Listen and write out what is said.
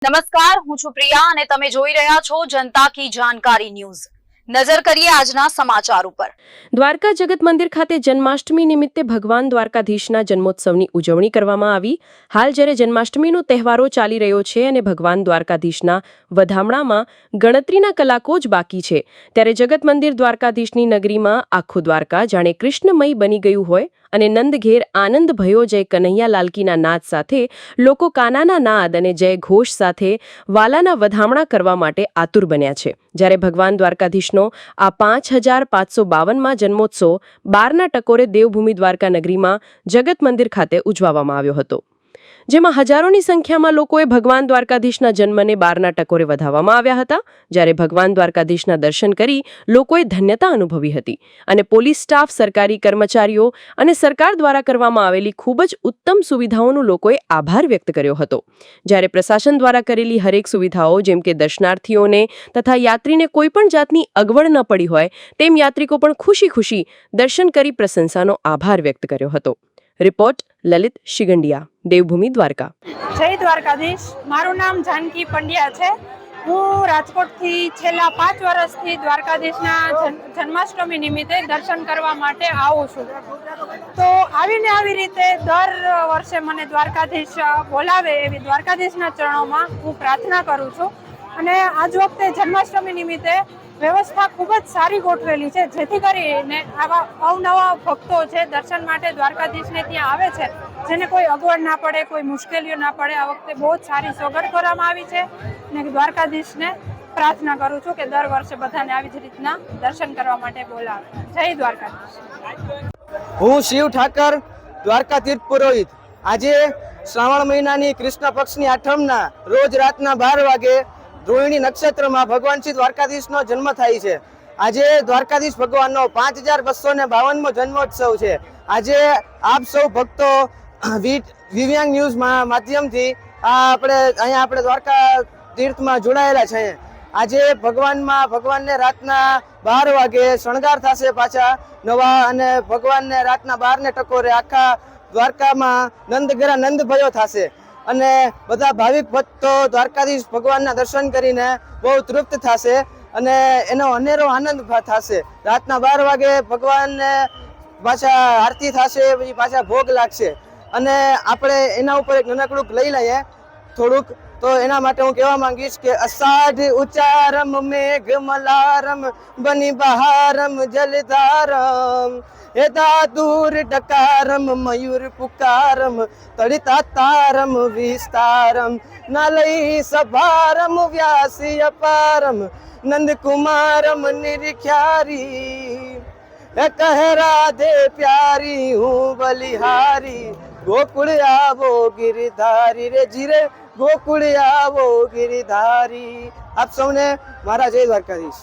નમસ્કાર, હું છું પ્રિયા અને તમે જોઈ રહ્યા છો જનતા કી જાણકારી ન્યૂઝ। નજર કરીએ આજના સમાચાર ઉપર। દ્વારકા જગત મંદિર ખાતે જન્માષ્ટમી નિમિત્તે ભગવાન દ્વારકાધીશના જન્મોત્સવની ઉજવણી કરવામાં આવી। હાલ જ્યારે જન્માષ્ટમીનો તહેવારો ચાલી રહ્યો છે અને ભગવાન દ્વારકાધીશના વધામણામાં ગણતરીના કલાકો જ બાકી છે, ત્યારે જગત મંદિર દ્વારકાધીશની નગરીમાં આખું દ્વારકા જાણે કૃષ્ણમય બની ગયું હોય અને નંદઘેર આનંદ ભયો જય કનૈયા લાલકીના નાદ સાથે લોકો કાનાના નાદ અને જય ઘોષ સાથે વાલાના વધામણા કરવા માટે આતુર બન્યા છે। જ્યારે ભગવાન દ્વારકાધીશનો આ 5552માં જન્મોત્સવ 12ના ટકોરે દેવભૂમિ દ્વારકા નગરીમાં જગત મંદિર ખાતે ઉજવવામાં આવ્યો હતો, જેમાં હજારોની સંખ્યામાં લોકોએ ભગવાન દ્વારકાધીશના જન્મને 12ના ટકોરે વધાવવામાં આવ્યા હતા। જ્યારે ભગવાન દ્વારકાધીશના દર્શન કરી લોકોએ ધન્યતા અનુભવી હતી અને પોલીસ સ્ટાફ, સરકારી કર્મચારીઓ અને સરકાર દ્વારા કરવામાં આવેલી ખૂબ જ ઉત્તમ સુવિધાઓનો લોકોએ આભાર વ્યક્ત કર્યો હતો। જ્યારે પ્રશાસન દ્વારા કરેલી હરેક સુવિધાઓ જેમ કે દર્શનાર્થીઓને તથા યાત્રીને કોઈ પણ જાતની અગવડ ન પડી હોય તેમ યાત્રિકો પણ ખુશી દર્શન કરી પ્રશંસાનો આભાર વ્યક્ત કર્યો હતો। રિપોર્ટ લલિત શિગંડિયા, દેવભૂમિ દ્વારકા। જય દ્વારકાધીશ। મારું નામ જાનકી પંડ્યા છે। હું રાજકોટથી છેલ્લા 5 વર્ષથી દ્વારકાધીશના જન્માષ્ટમી નિમિત્તે દર્શન કરવા માટે આવું છું। તો આવી રીતે દર વર્ષે મને દ્વારકાધીશ બોલાવે એવી દ્વારકાધીશના ચરણોમાં હું પ્રાર્થના કરું છું। અને આજ વખતે જન્માષ્ટમી નિમિત્તે વ્યવસ્થા ખૂબ જ સારી ગોઠવેલી છે, જેથી કરીને આવા અવનવા ભક્તો છે દર્શન માટે દ્વારકાધીશને ત્યાં આવે છે, જેને કોઈ અગવડ ના પડે, કોઈ મુશ્કેલીઓ ના પડે। આ વખતે બહુ જ સારી સગવડ કરવામાં આવી છે અને દ્વારકાધીશને પ્રાર્થના કરું છું કે દર વર્ષે બધાને આવી જ રીતના દર્શન કરવા માટે બોલાવે। જય દ્વારકાધીશ। હું શિવ ઠાકર, દ્વારકા તીર્થ પુરોહિત। આજે શ્રાવણ મહિનાની કૃષ્ણ પક્ષની આઠમના રોજ રાતના 12 વાગે રોહિણી નક્ષત્રમાં ભગવાન શ્રી દ્વારકાધીશનો જન્મ થાય છે। આજે દ્વારકાધીશ ભગવાનનો 5252મો જન્મોત્સવ છે। આજે આપ સૌ ભક્તો દિવ્યાંગ ન્યૂઝ માધ્યમથી આપણે દ્વારકા તીર્થમાં જોડાયેલા છે। આજે ભગવાનને રાતના 12 વાગે શણગાર થશે પાછા નવા, અને ભગવાનને રાતના 12ને ટકોરે આખા દ્વારકામાં નંદઘેરા નંદ ભયો થશે અને બધા ભાવિક ભક્તો દ્વારકાધીશ ભગવાનના દર્શન કરીને બહુ તૃપ્ત થશે અને એનો અનેરો આનંદ થશે। રાતના 12 વાગે ભગવાનને પાછા આરતી થશે, પછી પાછા ભોગ લાગશે અને આપણે એના ઉપર એક નાનકડું લઈ લઈએ થોડુંક। તો એના માટે હું કહેવા માંગીશ કે અષાઢ ઉચ્ચારમ મેઘ મલારમ બની બહારમ જલધારમ એદા દૂર ડકારમ મયુર પુકારમ તડિતા તારમ વિસ્તારમ નાલઈ સભારમ વ્યાસી અપારમ નંદકુમારમ નિરીખ્યારી કહે રાધે પ્યારી હું બલિહારી ગોકુળ આવો ગિરધારી રે જીરે ગોકુળ આવો ગિરધારી। આપ સૌને મારા જય દ્વારકાધીશ।